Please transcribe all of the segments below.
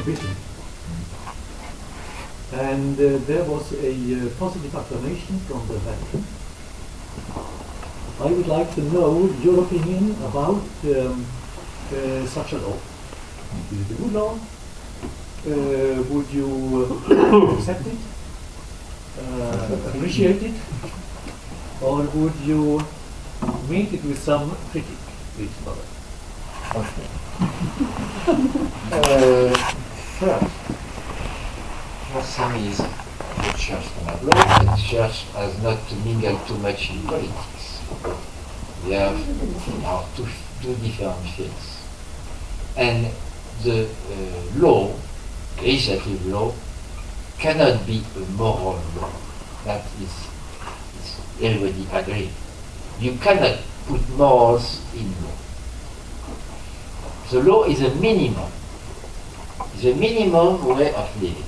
prohibition. And there was a positive acclamation from the Vatican. I would like to know your opinion about such a law. Is it a good law? Would you accept it? Appreciate it? Or would you meet it with some critique? Please, Father. First thing is the church cannot law. The church has not to mingle too much in politics. We have two different fields. And the law, legislative law, cannot be a moral law. That is everybody agree. You cannot put morals in law. The law is a minimum. It's a minimum way of living.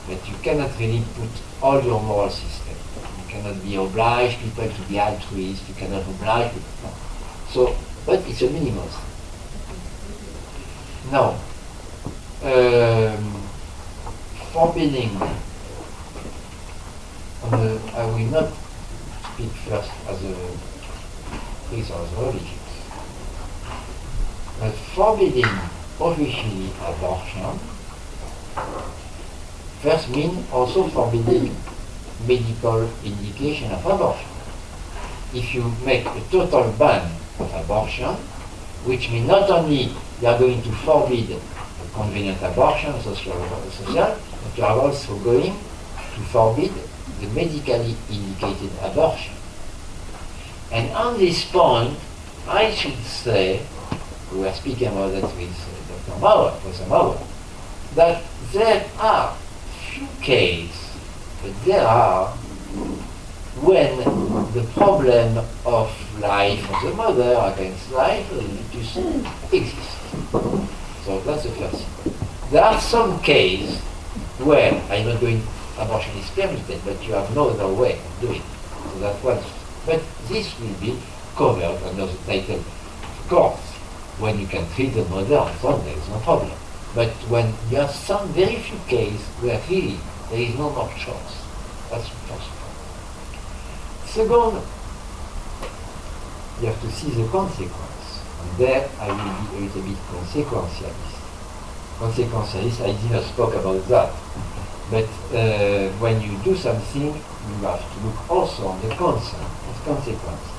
But you cannot really put all your moral system. You cannot be oblige people to be altruist. You cannot oblige people. No. So, but it's a minimum. Now, forbidding. I will not speak first as a priest or as a religious. But forbidding officially abortion first means also forbidding medical indication of abortion. If you make a total ban of abortion, which means not only you are going to forbid a convenient abortion, social, but you are also going to forbid the medically indicated abortion. And on this point, I should say, we were speaking about that with Dr. Mauer, Professor Mauer, that there are few cases, but there are when the problem of life of the mother against life of the fetus exists. So that's the first thing. There are some cases where, I'm not going, abortion is permitted, but you have no other way of doing it. So that's one. But this will be covered under the title, of course, when you can treat the mother on Sunday, there is no problem. But when there are some very few cases where really there is no more choice, that's the first point. Second, you have to see the consequence. And there I will be a little bit consequentialist. Consequentialist, I did not spoke about that. But when you do something, you have to look also on the consequences.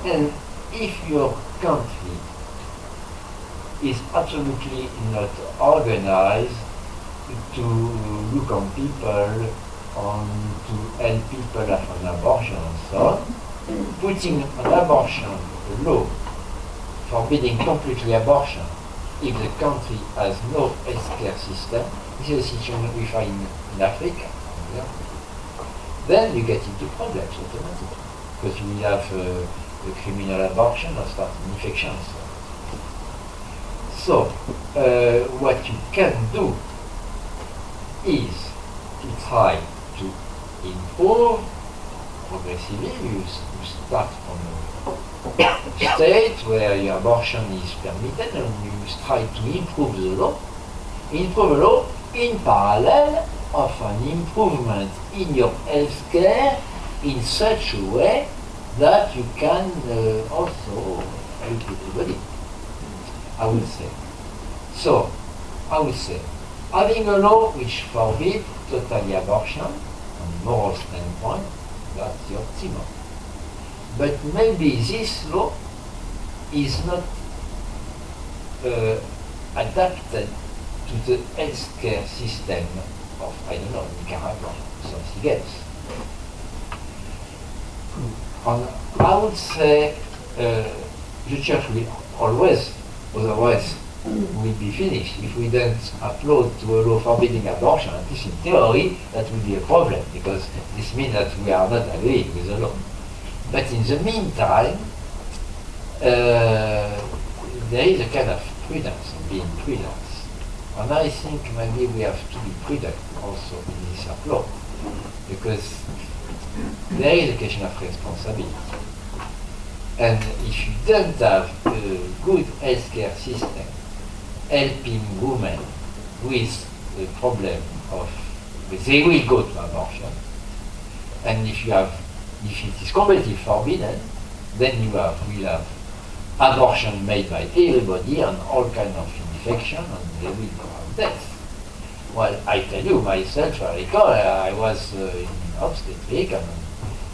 And if your country is absolutely not organized to look on people, to help people have an abortion and so on, putting an abortion law, forbidding completely abortion, if the country has no healthcare system, this is a situation we find in Africa, then you get into problems automatically, because you will have a criminal abortion or start infections. So, what you can do is to try to improve progressively. You start from a state where your abortion is permitted and you try to improve the law. Improve the law in parallel of an improvement in your health care in such a way that you can also help everybody, I would say. So, I would say, having a law which forbids totally abortion, on moral standpoint, that's the optimum. But maybe this law is not adapted to the healthcare system of, I don't know, Nicaragua, something else. I would say the church will always, otherwise will be finished. If we don't upload to a law forbidding abortion, at least in theory, that will be a problem, because this means that we are not agreeing with the law. But in the meantime, there is a kind of prudence in being prudent. And I think maybe we have to be prudent also in this approach, because there is a question of responsibility. And if you don't have a good healthcare system helping women with the problem of, they will go to abortion, and if it is completely forbidden, then you will have abortion made by everybody and all kind of infection, and they will have death. Well, I tell you myself, I recall I was in obstetric, and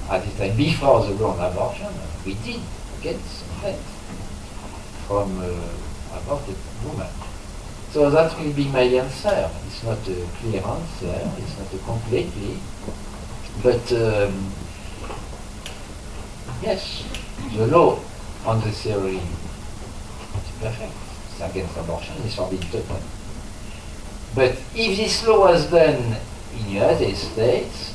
at the time before the ground abortion, we did get some death from aborted woman. So that will be my answer. It's not a clear answer, it's not a completely, but yes, the law on the theory is perfect. It's against abortion, it's forbidden totally. But if this law was done in the United States,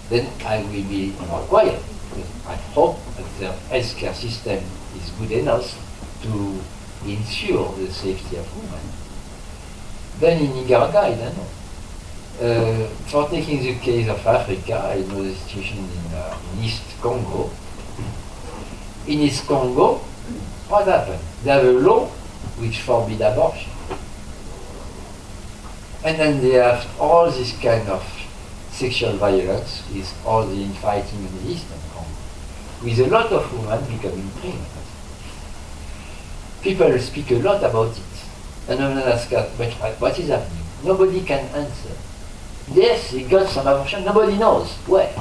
then I will be more quiet. Because I hope that the healthcare system is good enough to ensure the safety of women. Then in Uganda, I don't know. For taking the case of Africa, I know the situation in East Congo. In East Congo, what happened? They have a law which forbids abortion. And then they have all this kind of sexual violence with all the infighting in the Eastern Congo, with a lot of women becoming pregnant. People speak a lot about it. And when I ask, but what is happening? Nobody can answer. Yes, he got some abortion, nobody knows where.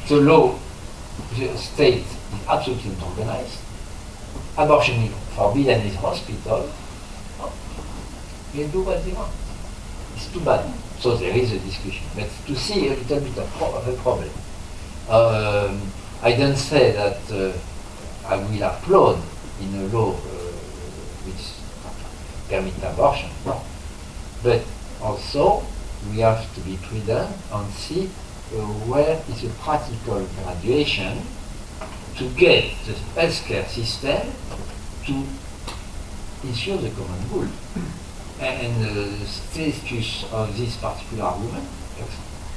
The law, the state is absolutely unorganized. Abortion is forbidden in hospital. They do what they want. It's too bad. So there is a discussion. But to see a little bit of a problem. I don't say that I will applaud in a law which permits abortion, no. But also we have to be prudent and see where is a practical graduation to get the healthcare system to ensure the common good. And the status of this particular woman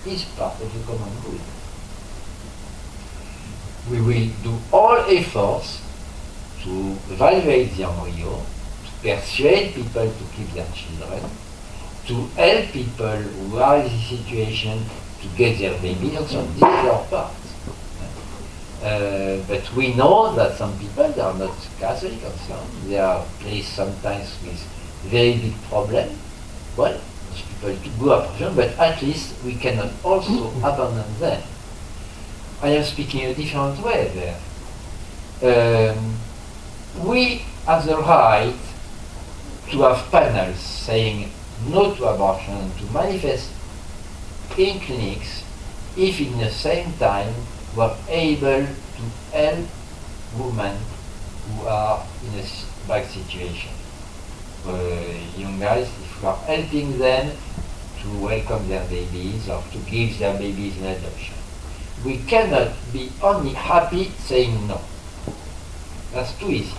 is part of the common good. We will do all efforts to evaluate the embryo, to persuade people to keep their children, to help people who are in this situation to get their baby, and so this is our part. But we know that some people, they are not Catholic and so on. They are placed sometimes with very big problem. Well, those people to go abortion, but at least we cannot also abandon them. I am speaking a different way there. We have the right to have panels saying no to abortion, to manifest in clinics if in the same time we are able to help women who are in a bad situation. Young guys, if we are helping them to welcome their babies or to give their babies in adoption. We cannot be only happy saying no. That's too easy.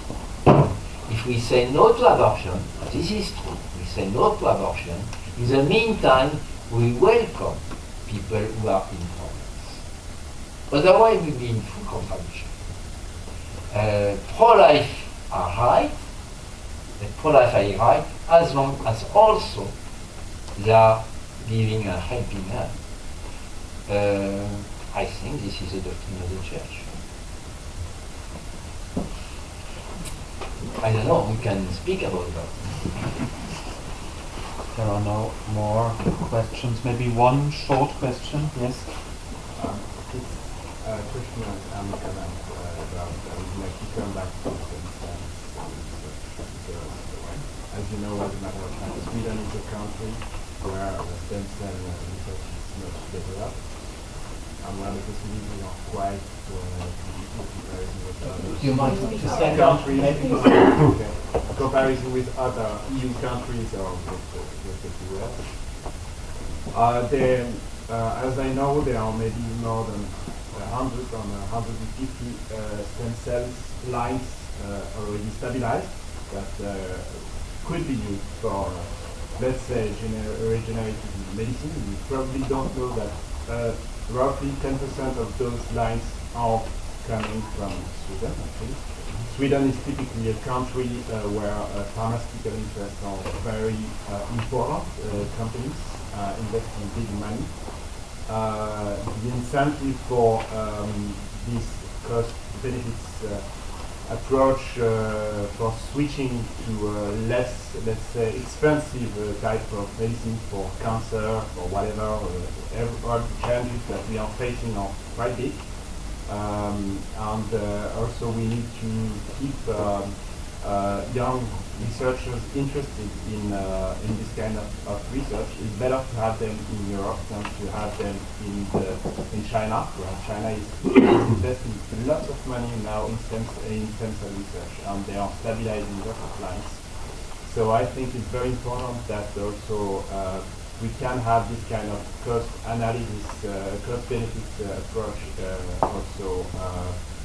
If we say no to abortion, this is true, we say no to abortion, in the meantime, we welcome people who are in problems. Otherwise, we'll be in full contradiction. Pro-life are right, pro-life are right, as long as also they are giving a helping hand. I think this is the doctrine of the Church. I don't know, we can speak about that. There are no more questions. Maybe one short question. Yes? It's a question I'm about, like you come back to as you know, as a matter of fact, Sweden is a country where the stem cell research is not developed. And where the possibilities are quite comparison with others. You might want to say countries, okay. Comparison with other EU countries or with the US. As I know, there are maybe more than 100 or 150 stem cells lines already stabilized that could be used for, let's say, regenerative medicine. We probably don't know that roughly 10% of those lines are coming from Sweden, actually. Sweden is typically a country where pharmaceutical interests are very important. Companies investing big money. The incentive for this cost benefits approach for switching to less, let's say, expensive type of medicine for cancer or whatever, all the challenges that we are facing are quite big. And also we need to keep young researchers interested in this kind of research. It's better to have them in Europe than to have them in China, where China is investing lots of money now in stem cell research, and they are stabilizing lots of lines. So I think it's very important that also we can have this kind of cost analysis, cost benefits approach also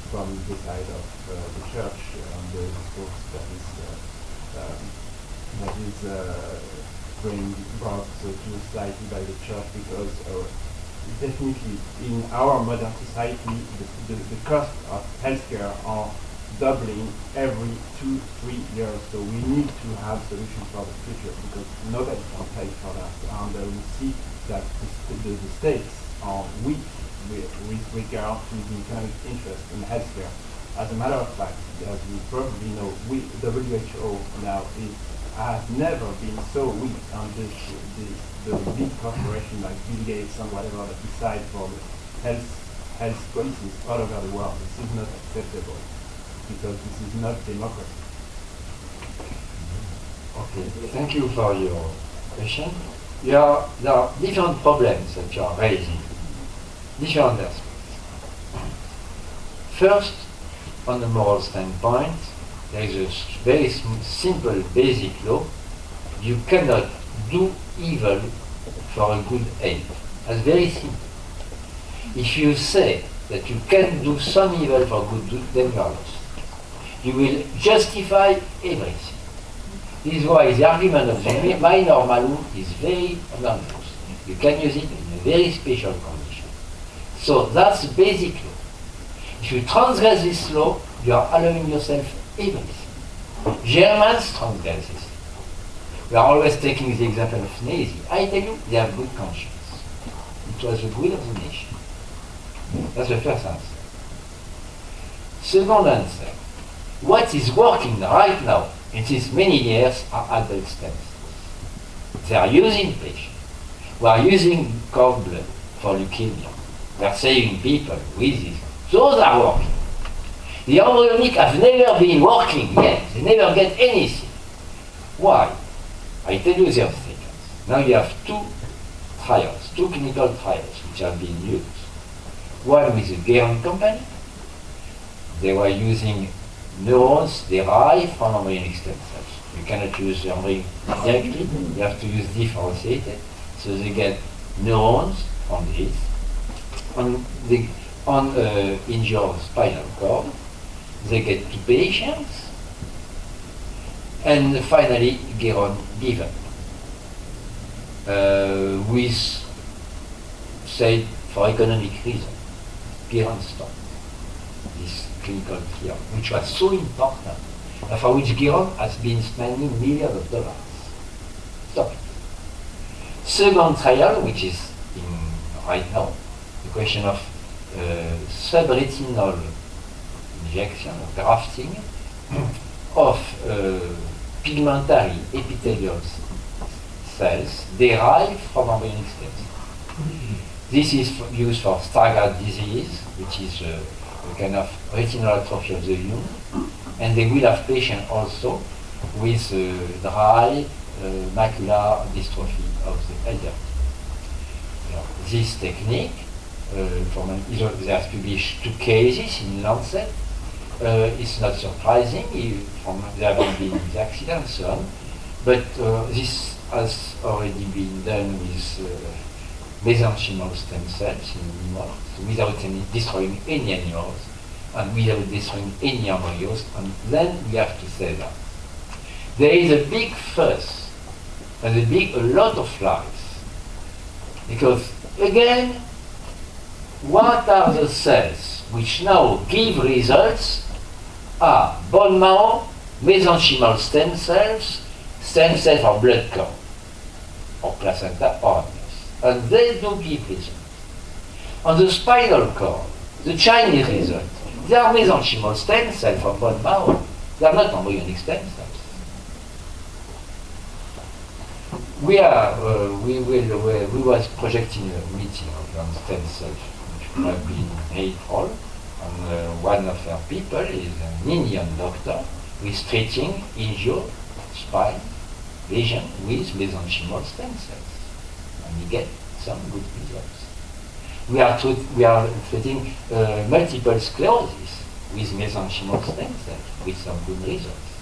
from the side of the church and the discourse that is being brought to society by the church, because definitely in our modern society the cost of healthcare are doubling every 2-3 years, so we need to have solutions for the future because nobody can pay for that, and we see that the states are weak with regard to the economic interest in healthcare. As a matter of fact, as you probably know, WHO now has never been so weak, and the big corporations like Bill Gates and whatever that decide for the health policies all over the world. This is not acceptable, because this is not democracy. Okay, thank you for your question. There are different problems that you are raising, different aspects. First, on the moral standpoint, there is a very simple basic law. You cannot do evil for a good aim. That's very simple. If you say that you can do some evil for good, then you are lost. You will justify everything. This is why the argument of the minor malum is very dangerous. You can use it in a very special condition. So that's the basic law. If you transgress this law, you are allowing yourself everything. Germans transgress this. We are always taking the example of Nazi. I tell you, they have good conscience. It was the will of the nation. That's the first answer. Second answer. What is working right now, in these many years, are adult stem cells. They are using patients. We are using cord blood for leukemia. We are saving people with this. Those are working. The embryonic have never been working yet. They never get anything. Why? I tell you the obstacles. Now you have two clinical trials, which have been used. One with the Geron company. They were using neurons derived from embryonic stem cells. You cannot use the embryo directly, you have to use differentiated. So they get neurons from this, on injured spinal cord. They get 2 patients, and finally Geron given. With, say, for economic reasons, Geron stopped this clinical trial, which was so important, and for which Geron has been spending millions of dollars. Stop it. Second trial, which is right now, the question of subretinal injection, or grafting, of pigmentary epithelial cells derived from embryonic stem cells. This is used for Stargardt disease, which is a kind of retinal atrophy of the human, and they will have patients also with dry macular dystrophy of the elderly. This technique, they have published 2 cases in Lancet. It's not surprising, there have been these accidents and so on, but this has already been done with mesenchymal stem cells in animals without destroying any animals and without destroying any embryos, and then we have to say that. There is a big fuss and a lot of lies, because again, what are the cells which now give results are bone marrow, mesenchymal stem cells for blood count, or placenta or others. And they do give results. On the spinal cord, the Chinese result, they are mesenchymal stem cells for bone marrow. They are not embryonic stem cells. We was projecting a meeting on stem cells, which would have been April, and one of our people is an Indian doctor who is treating injured spine lesion with mesenchymal stem cells, and he gets some good results. We are treating multiple sclerosis with mesenchymal stem cells with some good results.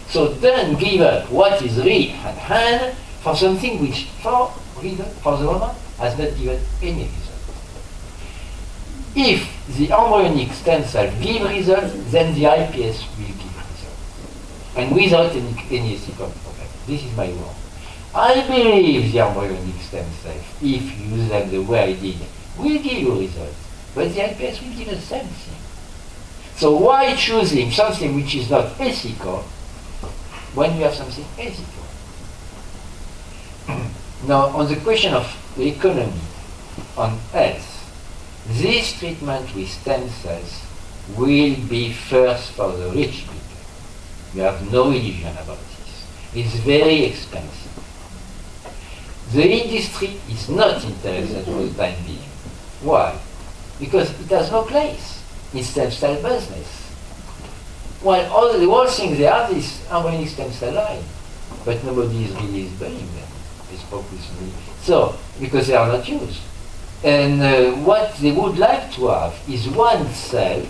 So don't give up what is real at hand for something which, for the moment, has not given any result. If the embryonic stem cell give results, then the IPS will give results, and without any ethical problem. This is my word. I believe the embryonic stem cells, if you use them the way I did, will give you results, but the IPS will give the same thing. So why choosing something which is not ethical when you have something ethical? Now, on the question of the economy, on health, this treatment with stem cells will be first for the rich people. You have no illusion about this. It's very expensive. The industry is not interested for the time being. Why? Because it has no place in stem cell business. Well, the whole thing they have is embryonic stem cell line, but nobody is really buying them. They spoke with me. So, because they are not used. And what they would like to have is one cell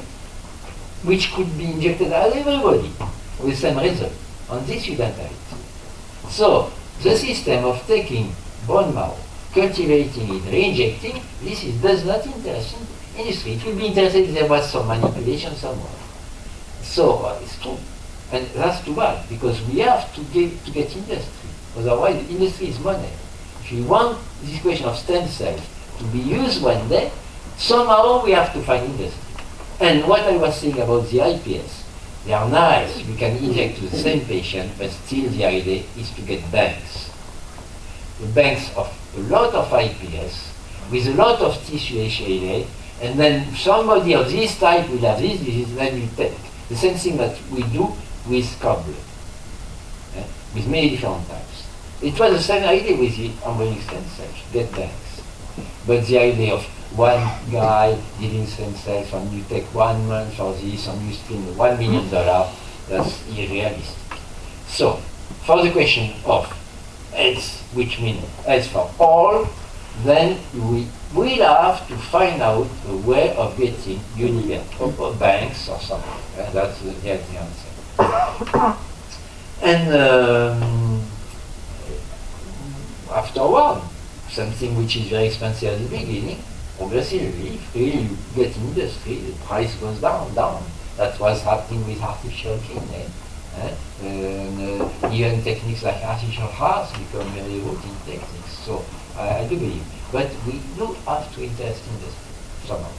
which could be injected at everybody with the same result. On this you don't have it. So, the system of taking bone marrow, cultivating it, reinjecting, does not interest industry. It will be interested if there was some manipulation somewhere. So, it's true. And that's too bad, because we have to get industry. Otherwise, industry is money. If you want this question of stem cells to be used one day, somehow we have to find industry. And what I was saying about the IPS, they are nice. You can inject to the same patient, but still the idea is to get banks. The banks of a lot of IPS with a lot of tissue HLA, and then somebody of this type will have this disease, then you take. The same thing that we do with cord blood, with many different types. It was the same idea with the embryonic stem cells, get banks. But the idea of one guy giving stem cells, and you take 1 month for this, and you spend $1 million, that's unrealistic. So, for the question of health, which means health for all, then we will have to find out a way of getting universal banks or something. That's the answer. And afterward, something which is very expensive at the beginning, progressively, if really you get industry, the price goes down. That was happening with artificial kidney. Even techniques like artificial hearts become very routine techniques. So I do believe. But we do have to invest in this somehow.